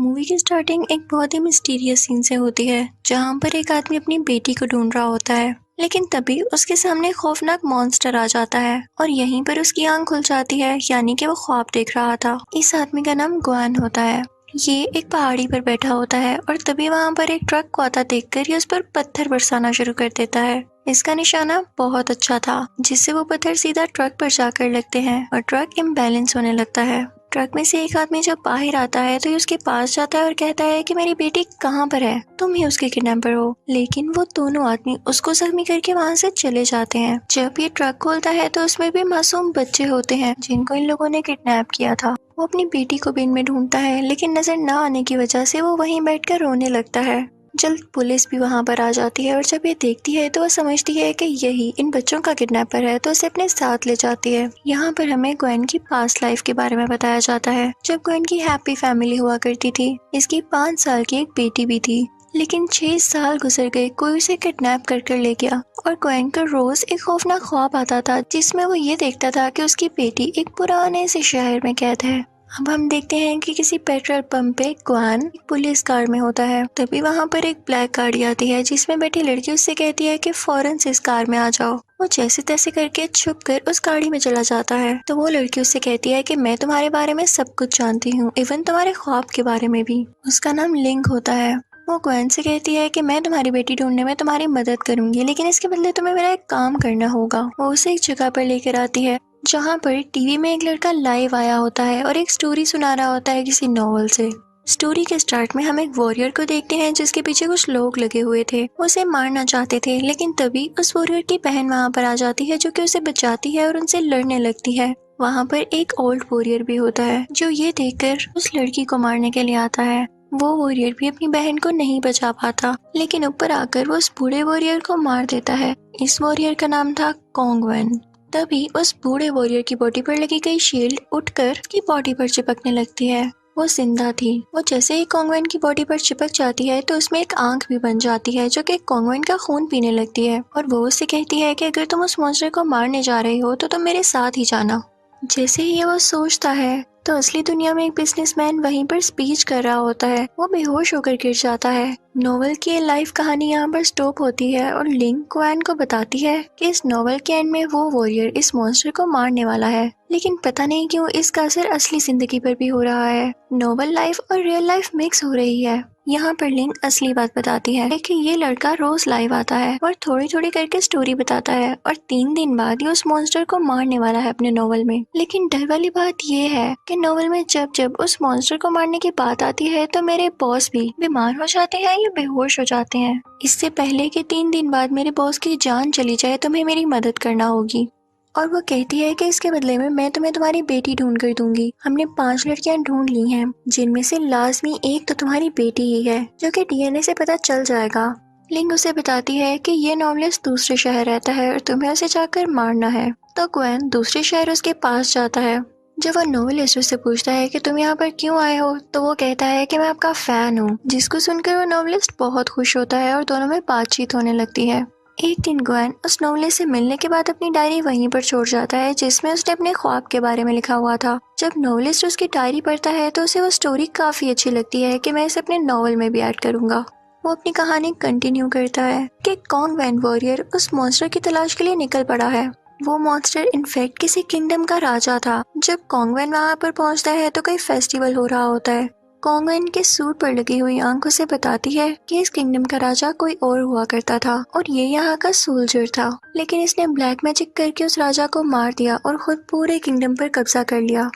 Movie की starting एक बहुत ही मिस्टीरियस सीन से होती है जहाँ पर एक आदमी अपनी बेटी को ढूंढ रहा होता है। लेकिन तभी उसके सामने एक खौफनाक मॉन्स्टर आ जाता है और यहीं पर उसकी आंख खुल जाती है, यानी कि वो ख्वाब देख रहा था। इस आदमी का नाम ग्वेन होता है। ये एक पहाड़ी पर बैठा होता है और तभी वहाँ पर एक ट्रक को आता देखकर ये उस पर पत्थर बरसाना शुरू कर देता है। इसका निशाना बहुत अच्छा था, जिससे वो पत्थर सीधा ट्रक पर जाकर लगते हैं और ट्रक इम्बैलेंस होने लगता है। ट्रक में से एक आदमी जब बाहर आता है तो ये उसके पास जाता है और कहता है कि मेरी बेटी कहाँ पर है, तुम ही उसके किडनैपर हो। लेकिन वो दोनों आदमी उसको जख्मी करके वहाँ से चले जाते हैं। जब ये ट्रक खोलता है तो उसमें भी मासूम बच्चे होते हैं जिनको इन लोगों ने किडनैप किया था। वो अपनी बेटी को भी इनमें ढूंढता है, लेकिन नजर न आने की वजह से वो वहीं बैठकर रोने लगता है। जल्द पुलिस भी वहां पर आ जाती है और जब ये देखती है तो वह समझती है कि यही इन बच्चों का किडनैपर है, तो उसे अपने साथ ले जाती है। यहाँ पर हमें ग्वेन की पास्ट लाइफ के बारे में बताया जाता है। जब ग्वेन की हैप्पी फैमिली हुआ करती थी, इसकी 5 साल की एक बेटी भी थी। लेकिन 6 साल गुजर गए, कोई उसे किडनैप कर ले गया और ग्वेन को रोज एक खौफनाक ख्वाब आता था जिसमें वो ये देखता था कि उसकी बेटी एक पुराने से शहर में कैद है। अब हम देखते हैं कि किसी पेट्रोल पंप पे ग्वेन एक पुलिस कार में होता है। तभी वहाँ पर एक ब्लैक गाड़ी आती है जिसमें बैठी लड़की उससे कहती है कि फौरन से इस कार में आ जाओ। वो जैसे तैसे करके छुप कर उस गाड़ी में चला जाता है। तो वो लड़की उससे कहती है कि मैं तुम्हारे बारे में सब कुछ जानती हूँ, इवन तुम्हारे ख्वाब के बारे में भी। उसका नाम लिंक होता है। वो ग्वेन से कहती है कि मैं तुम्हारी बेटी ढूंढने में तुम्हारी मदद करूंगी, लेकिन इसके बदले तुम्हें मेरा एक काम करना होगा। वो उसे एक जगह पर लेकर आती है जहाँ पर टीवी में एक लड़का लाइव आया होता है और एक स्टोरी सुना रहा होता है किसी नॉवल से। स्टोरी के स्टार्ट में हम एक वॉरियर को देखते हैं जिसके पीछे कुछ लोग लगे हुए थे। वो उसे मारना चाहते थे, लेकिन तभी उस वॉरियर की बहन वहाँ पर आ जाती है जो कि उसे बचाती है और उनसे लड़ने लगती है। वहाँ पर एक ओल्ड वॉरियर भी होता है जो ये देखकर उस लड़की को मारने के लिए आता है। वो वॉरियर भी अपनी बहन को नहीं बचा पाता, लेकिन ऊपर आकर वो उस बूढ़े वॉरियर को मार देता है। इस वॉरियर का नाम था कोंगवन। तभी उस बूढ़े वॉरियर की बॉडी पर लगी गई शील्ड उठकर उसकी बॉडी पर चिपकने लगती है। वो जिंदा थी। वो जैसे ही कोंगवन की बॉडी पर चिपक जाती है तो उसमें एक आंख भी बन जाती है जो कि कोंगवन का खून पीने लगती है और वो उससे कहती है कि अगर तुम उस मॉन्स्टर को मारने जा रहे हो तो तुम मेरे साथ ही जाना। जैसे ही ये वो सोचता है तो असली दुनिया में एक बिजनेसमैन वहीं पर स्पीच कर रहा होता है। वो बेहोश होकर गिर जाता है। नोवेल की लाइफ कहानी यहाँ पर स्टॉप होती है और लिंक ग्वेन को बताती है कि इस नोवेल के एंड में वो वॉरियर इस मॉन्स्टर को मारने वाला है, लेकिन पता नहीं क्यों इसका असर असली जिंदगी पर भी हो रहा है। नोवेल लाइफ और रियल लाइफ मिक्स हो रही है। यहाँ पर लिंक असली बात बताती है कि ये लड़का रोज लाइव आता है और थोड़ी थोड़ी करके स्टोरी बताता है और 3 दिन बाद ये उस मॉन्स्टर को मारने वाला है अपने नोवेल में। लेकिन डर वाली बात ये है कि नोवेल में जब जब उस मॉन्स्टर को मारने की बात आती है तो मेरे बॉस भी बीमार हो जाते हैं या बेहोश हो जाते हैं। इससे पहले कि 3 दिन बाद मेरे बॉस की जान चली जाए तुम्हें मेरी मदद करना होगी। और वो कहती है कि इसके बदले में मैं तुम्हें तुम्हारी बेटी ढूंढ कर दूंगी। हमने 5 लड़कियां ढूंढ ली हैं, जिनमें से लाजमी एक तो तुम्हारी बेटी ही है, जो कि डीएनए से पता चल जाएगा। लिंग उसे बताती है कि ये नॉवलिस्ट दूसरे शहर रहता है और तुम्हें उसे जाकर मारना है। तो ग्वेन दूसरे शहर उसके पास जाता है। जब वो नॉवलिस्ट उससे पूछता है कि तुम यहाँ पर क्यों आए हो, तो वो कहता है कि मैं आपका फैन हूँ, जिसको सुनकर वो नॉवलिस्ट बहुत खुश होता है और दोनों में बातचीत होने लगती है। एक दिन ग्वेन उस नॉवलिस्ट से मिलने के बाद अपनी डायरी वहीं पर छोड़ जाता है जिसमें उसने अपने ख्वाब के बारे में लिखा हुआ था। जब नॉवलिस्ट उसकी डायरी पढ़ता है तो उसे वो स्टोरी काफी अच्छी लगती है कि मैं इसे अपने नॉवल में भी ऐड करूंगा। वो अपनी कहानी कंटिन्यू करता है कि कोंगवन वॉरियर उस मॉन्स्टर की तलाश के लिए निकल पड़ा है। वो मॉन्स्टर इनफैक्ट किसी किंगडम का राजा था। जब कोंगवन वहाँ पर पहुँचता है तो कोई फेस्टिवल हो रहा होता है। कोंगवन के सूट पर लगी हुई आंखों से बताती है कि इस किंगडम का राजा कोई और हुआ करता था और ये यहाँ का सोल्जर था, लेकिन इसने ब्लैक मैजिक करके उस राजा को मार दिया और खुद पूरे किंगडम पर कब्जा कर लिया।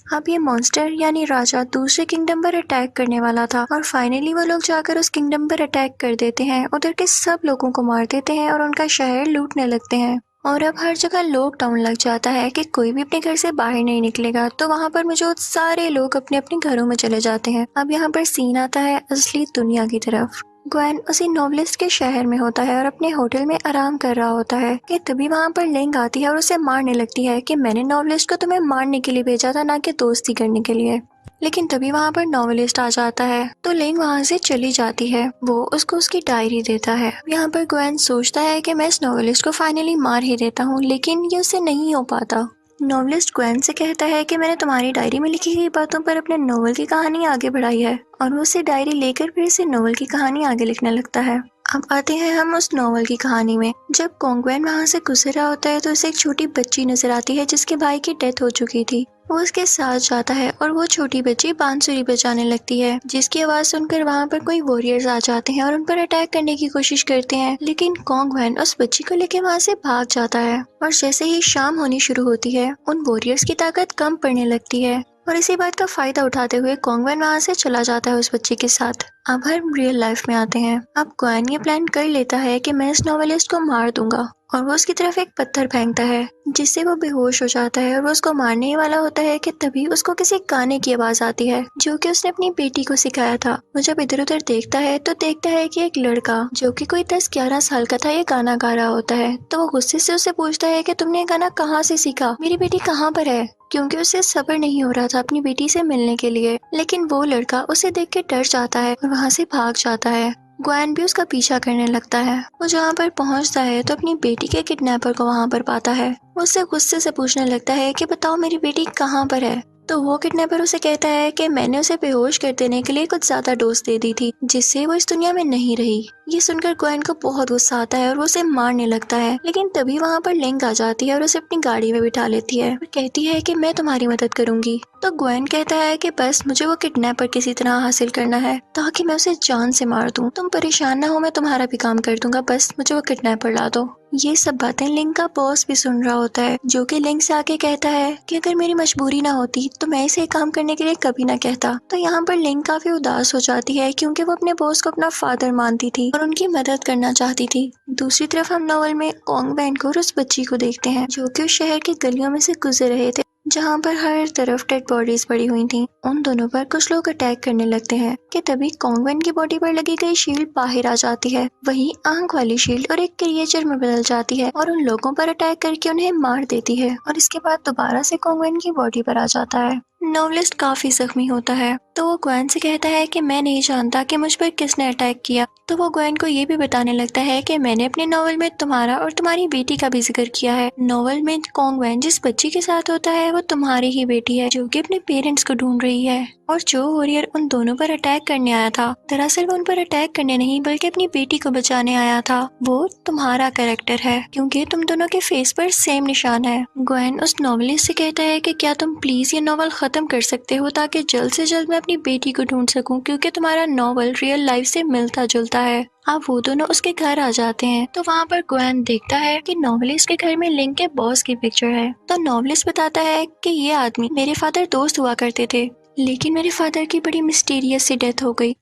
अब ये मॉन्स्टर यानी राजा दूसरे किंगडम पर अटैक करने वाला था और फाइनली वो लोग जाकर उस किंगडम पर अटैक कर देते हैं, उधर के सब लोगों को मार देते हैं और उनका शहर लूटने लगते हैं। और अब हर जगह लॉकडाउन लग जाता है कि कोई भी अपने घर से बाहर नहीं निकलेगा, तो वहाँ पर मौजूद सारे लोग अपने अपने घरों में चले जाते हैं। अब यहाँ पर सीन आता है असली दुनिया की तरफ। ग्वेन उसी नॉवलिस्ट के शहर में होता है और अपने होटल में आराम कर रहा होता है कि तभी वहाँ पर लिंक आती है और उसे मारने लगती है कि मैंने नॉवलिस्ट को तुम्हें मारने के लिए भेजा था, ना कि दोस्ती करने के लिए। लेकिन तभी वहाँ पर नॉवलिस्ट आ जाता है तो लिंक वहाँ से चली जाती है। वो उसको उसकी डायरी देता है। यहाँ पर ग्वेन सोचता है कि मैं इस नॉवलिस्ट को फाइनली मार ही देता हूँ, लेकिन ये उससे नहीं हो पाता। नॉवलिस्ट ग्वेन से कहता है कि मैंने तुम्हारी डायरी में लिखी गई बातों पर अपने नोवेल की कहानी आगे बढ़ाई है, और वो उसे डायरी लेकर फिर से नोवेल की कहानी आगे लिखने लगता है। अब आते हैं हम उस नोवेल की कहानी में। जब कॉन्ग्वेन वहाँ से गुजर रहा होता है तो उसे एक छोटी बच्ची नजर आती है जिसके भाई की डेथ हो चुकी थी। वो उसके साथ जाता है और वो छोटी बच्ची बांसुरी बजाने लगती है, जिसकी आवाज सुनकर वहाँ पर कोई वॉरियर्स आ जाते हैं और उन पर अटैक करने की कोशिश करते हैं, लेकिन कॉन्ग्वेन उस बच्ची को लेकर वहाँ से भाग जाता है। और जैसे ही शाम होनी शुरू होती है उन वॉरियर्स की ताकत कम पड़ने लगती है, और इसी बात का फायदा उठाते हुए कॉन्ग्वेन वहाँ से चला जाता है उस बच्ची के साथ। अब हम रियल लाइफ में आते हैं। अब ग्वेन ये प्लान कर लेता है कि मैं इस नॉवेलिस्ट को मार दूंगा, और वो उसकी तरफ एक पत्थर फेंकता है जिससे वो बेहोश हो जाता है, और वो उसको मारने ही वाला होता है कि तभी उसको किसी गाने की आवाज आती है जो कि उसने अपनी बेटी को सिखाया था। वो जब इधर उधर देखता है तो देखता है कि एक लड़का जो कि कोई 10-11 साल का था ये गाना गा रहा होता है। तो वो गुस्से से उससे पूछता है कि तुमने ये गाना कहाँ से सीखा, मेरी बेटी कहाँ पर है, क्योंकि उसे सब्र नहीं हो रहा था अपनी बेटी से मिलने के लिए। लेकिन वो लड़का उसे देख के डर जाता है और वहाँ से भाग जाता है। ग्वेन भी उसका पीछा करने लगता है। वो जहाँ पर पहुँचता है तो अपनी बेटी के किडनैपर को वहाँ पर पाता है। वो उससे गुस्से से पूछने लगता है कि बताओ मेरी बेटी कहाँ पर है। तो वो किडनैपर उसे कहता है कि मैंने उसे बेहोश कर देने के लिए कुछ ज्यादा डोज दे दी थी, जिससे वो इस दुनिया में नहीं रही। ये सुनकर ग्वेन को बहुत गुस्सा आता है और वो उसे मारने लगता है, लेकिन तभी वहाँ पर लिंक आ जाती है और उसे अपनी गाड़ी में बिठा लेती है और कहती है कि मैं तुम्हारी मदद करूंगी। तो ग्वेन कहता है कि बस मुझे वो किडनैपर किसी तरह हासिल करना है ताकि मैं उसे जान से मार दूं। तुम परेशान ना हो, मैं तुम्हारा भी काम कर दूंगा, बस मुझे वो किडनैपर ला दो। ये सब बातें लिंक का बॉस भी सुन रहा होता है, जो कि लिंक से आके कहता है कि अगर मेरी मजबूरी ना होती तो मैं इसे काम करने के लिए कभी ना कहता। तो यहाँ पर लिंक काफी उदास हो जाती है क्योंकि वो अपने बॉस को अपना फादर मानती थी और उनकी मदद करना चाहती थी। दूसरी तरफ हम नॉवल में कॉन्ग्वेन को और उस बच्ची को देखते हैं जो कि उस शहर की गलियों में से गुजर रहे थे जहाँ पर हर तरफ डेड बॉडीज पड़ी हुई थी। उन दोनों पर कुछ लोग अटैक करने लगते हैं कि तभी कॉन्ग्वेन की बॉडी पर लगी गई शील्ड बाहर आ जाती है। वही आंख वाली शील्ड और एक क्रिएचर में बदल जाती है और उन लोगों पर अटैक करके उन्हें मार देती है, और इसके बाद दोबारा से कॉन्ग्वेन की बॉडी पर आ जाता है। नॉवलिस्ट काफी जख्मी होता है तो वो ग्वेन से कहता है कि मैं नहीं जानता कि मुझ पर किसने अटैक किया। तो वो ग्वेन को ये भी बताने लगता है कि मैंने अपने नॉवल में तुम्हारा और तुम्हारी बेटी का भी जिक्र किया है। नॉवल में कॉन्ग्वेन जिस बच्ची के साथ होता है वो तुम्हारी ही बेटी है जो कि अपने पेरेंट्स को ढूंढ रही है, और जो वॉरियर उन दोनों पर अटैक करने आया था दरअसल वो उन पर अटैक करने नहीं बल्कि अपनी बेटी को बचाने आया था। वो तुम्हारा कैरेक्टर है क्योंकि तुम दोनों के फेस पर सेम निशान है। ग्वेन उस नॉवलिस्ट से कहता है कि क्या तुम प्लीज ये नॉवल खत्म कर सकते हो ताकि जल्द से जल्द मैं अपनी बेटी को ढूंढ सकूं, क्योंकि तुम्हारा नॉवल रियल लाइफ से मिलता जुलता है। अब वो दोनों उसके घर आ जाते हैं तो वहाँ पर ग्वेन देखता है कि नॉवलिस्ट के घर में लिंक के बॉस की पिक्चर है। तो नॉवलिस्ट बताता है कि ये आदमी मेरे फादर दोस्त हुआ करते थे, लेकिन मेरे फादर की बड़ी मिस्टीरियस सी डेथ हो गई।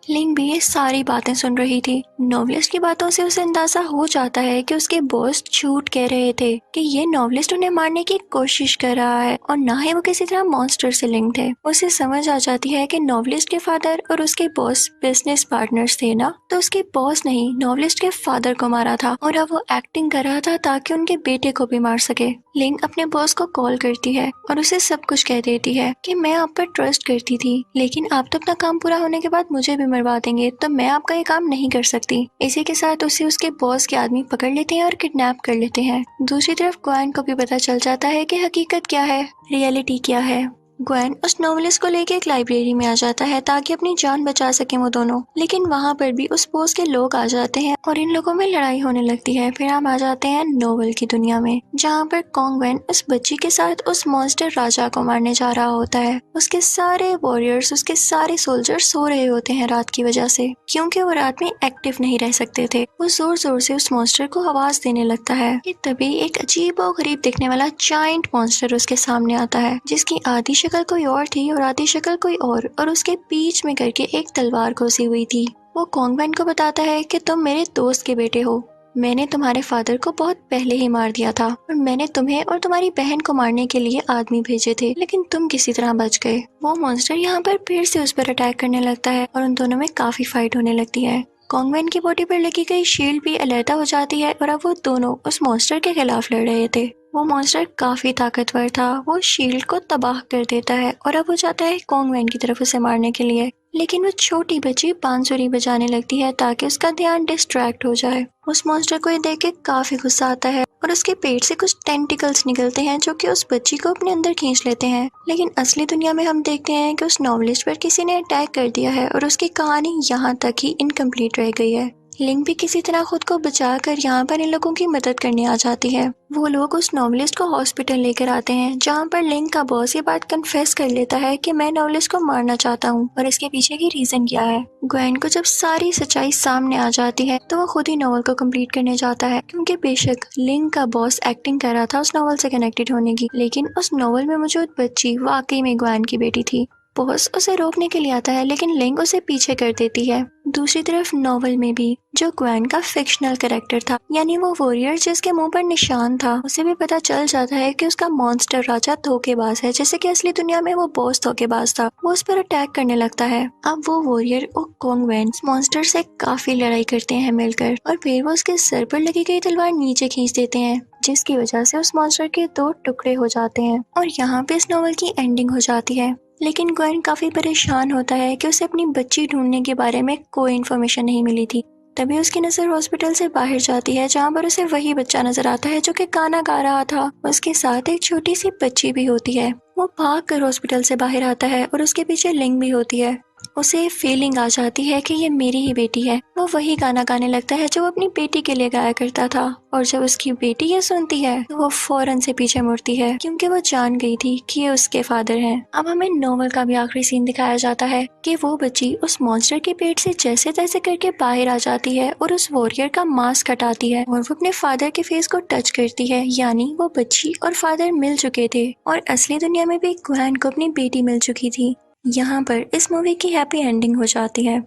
लिंक भी ये सारी बातें सुन रही थी। नॉवलिस्ट की बातों से उसे अंदाजा हो जाता है कि उसके बॉस झूठ कह रहे थे कि ये नॉवलिस्ट उन्हें मारने की कोशिश कर रहा है और ना ही वो किसी तरह मॉन्स्टर से लिंक थे। उसे समझ आ जाती है कि नॉवलिस्ट के फादर और उसके बॉस बिजनेस पार्टनर्स थे ना, तो उसके बॉस ने ही नॉवलिस्ट के फादर को मारा था और अब वो एक्टिंग कर रहा था ताकि उनके बेटे को भी मार सके। लिंक अपने बॉस को कॉल करती है और उसे सब कुछ कह देती है कि मैं आप पर ट्रस्ट करती थी, लेकिन आप तो अपना काम पूरा होने के बाद मुझे भी मरवा देंगे, तो मैं आपका ये काम नहीं कर सकती। इसी के साथ उसे उसके बॉस के आदमी पकड़ लेते हैं और किडनैप कर लेते हैं। दूसरी तरफ ग्वेन को भी पता चल जाता है कि हकीकत क्या है, रियलिटी क्या है। ग्वेन उस नॉवलिस्ट को लेके एक लाइब्रेरी में आ जाता है ताकि अपनी जान बचा सके वो दोनों, लेकिन वहाँ पर भी उस पोस के लोग आ जाते हैं और इन लोगों में लड़ाई होने लगती है। फिर हम आ जाते हैं नोवेल की दुनिया में जहाँ पर कॉन्ग्वेन उस बच्ची के साथ उस मॉन्स्टर राजा को मारने जा रहा होता है। उसके सारे वॉरियर्स, उसके सारे सोल्जर सो रहे होते हैं रात की वजह से, क्योंकि वो रात में एक्टिव नहीं रह सकते थे। वो जोर जोर से उस मॉन्स्टर को आवाज देने लगता है कि तभी एक अजीब और गरीब दिखने वाला जायंट मॉन्स्टर उसके सामने आता है, जिसकी आधी शक्ल कोई और थी और आधी शक्ल कोई और उसके बीच में करके एक तलवार घुसी हुई थी। वो कॉन्ग्वेन को बताता है कि तुम मेरे दोस्त के बेटे हो, मैंने तुम्हारे फादर को बहुत पहले ही मार दिया था और मैंने तुम्हें और तुम्हारी बहन को मारने के लिए आदमी भेजे थे, लेकिन तुम किसी तरह बच गए। वो मॉन्स्टर यहाँ पर फिर से उस पर अटैक करने लगता है और उन दोनों में काफी फाइट होने लगती है। कॉन्ग्वेन की बॉडी पर लगी गई शील्ड भी अलहदा हो जाती है और अब वो दोनों उस मॉन्स्टर के खिलाफ लड़ रहे थे। वो मॉन्स्टर काफी ताकतवर था, वो शील्ड को तबाह कर देता है और अब वो जाता है कॉन्ग्वेन की तरफ उसे मारने के लिए, लेकिन वो छोटी बच्ची बांसुरी बजाने लगती है ताकि उसका ध्यान डिस्ट्रैक्ट हो जाए। उस मॉन्स्टर को ये देख के काफी गुस्सा आता है और उसके पेट से कुछ टेंटिकल्स निकलते हैं जो कि उस बच्ची को अपने अंदर खींच लेते हैं। लेकिन असली दुनिया में हम देखते हैं कि उस नॉवलिस्ट पर किसी ने अटैक कर दिया है और उसकी कहानी यहाँ तक ही इनकम्प्लीट रह गई है। लिंक भी किसी तरह खुद को बचाकर यहाँ पर इन लोगों की मदद करने आ जाती है। वो लोग उस नॉवलिस्ट को हॉस्पिटल लेकर आते हैं जहाँ पर लिंक का बॉस ये बात कन्फेस कर लेता है कि मैं नॉवलिस्ट को मारना चाहता हूँ और इसके पीछे की रीजन क्या है। ग्वेन को जब सारी सच्चाई सामने आ जाती है तो वो खुद ही नॉवल को कंप्लीट करने जाता है, क्योंकि बेशक लिंक का बॉस एक्टिंग कर रहा था उस नॉवल से कनेक्टेड होने की, लेकिन उस नॉवल में मौजूद बच्ची वाकई में ग्वेन की बेटी थी। बॉस उसे रोकने के लिए आता है लेकिन लिंक उसे पीछे कर देती है। दूसरी तरफ नॉवल में भी जो ग्वेन का फिक्शनल कैरेक्टर था, यानी वो वॉरियर जिसके मुंह पर निशान था, उसे भी पता चल जाता है कि उसका मॉन्स्टर राजा धोखेबाज है, जैसे कि असली दुनिया में वो बॉस धोखेबाज था। वो उस पर अटैक करने लगता है। अब वो वॉरियर और कोंगवेन मॉन्स्टर से काफी लड़ाई करते हैं मिलकर और फिर वो उसके सर पर लगी गई तलवार नीचे खींच देते हैं, जिसकी वजह से उस मॉन्स्टर के 2 टुकड़े हो जाते हैं और यहाँ पे इस नॉवल की एंडिंग हो जाती है। लेकिन ग्वेन काफी परेशान होता है कि उसे अपनी बच्ची ढूंढने के बारे में कोई इन्फॉर्मेशन नहीं मिली थी। तभी उसकी नजर हॉस्पिटल से बाहर जाती है जहाँ पर उसे वही बच्चा नजर आता है जो कि गाना गा रहा था। उसके साथ एक छोटी सी बच्ची भी होती है। वो भाग कर हॉस्पिटल से बाहर आता है और उसके पीछे लिंक भी होती है। उसे फीलिंग आ जाती है कि ये मेरी ही बेटी है। वो वही गाना गाने लगता है जो वो अपनी बेटी के लिए गाया करता था और जब उसकी बेटी ये सुनती है तो वो फौरन से पीछे मुड़ती है, क्योंकि वो जान गई थी कि ये उसके फादर हैं। अब हमें नॉवल का भी आखिरी सीन दिखाया जाता है कि वो बच्ची उस मॉन्स्टर के पेट से जैसे तैसे करके बाहर आ जाती है और उस वॉरियर का मास्क हटाती है और वो अपने फादर के फेस को टच करती है, यानी वो बच्ची और फादर मिल चुके थे और असली दुनिया में भी ग्वेन को अपनी बेटी मिल चुकी थी। यहाँ पर इस मूवी की हैप्पी एंडिंग हो जाती है।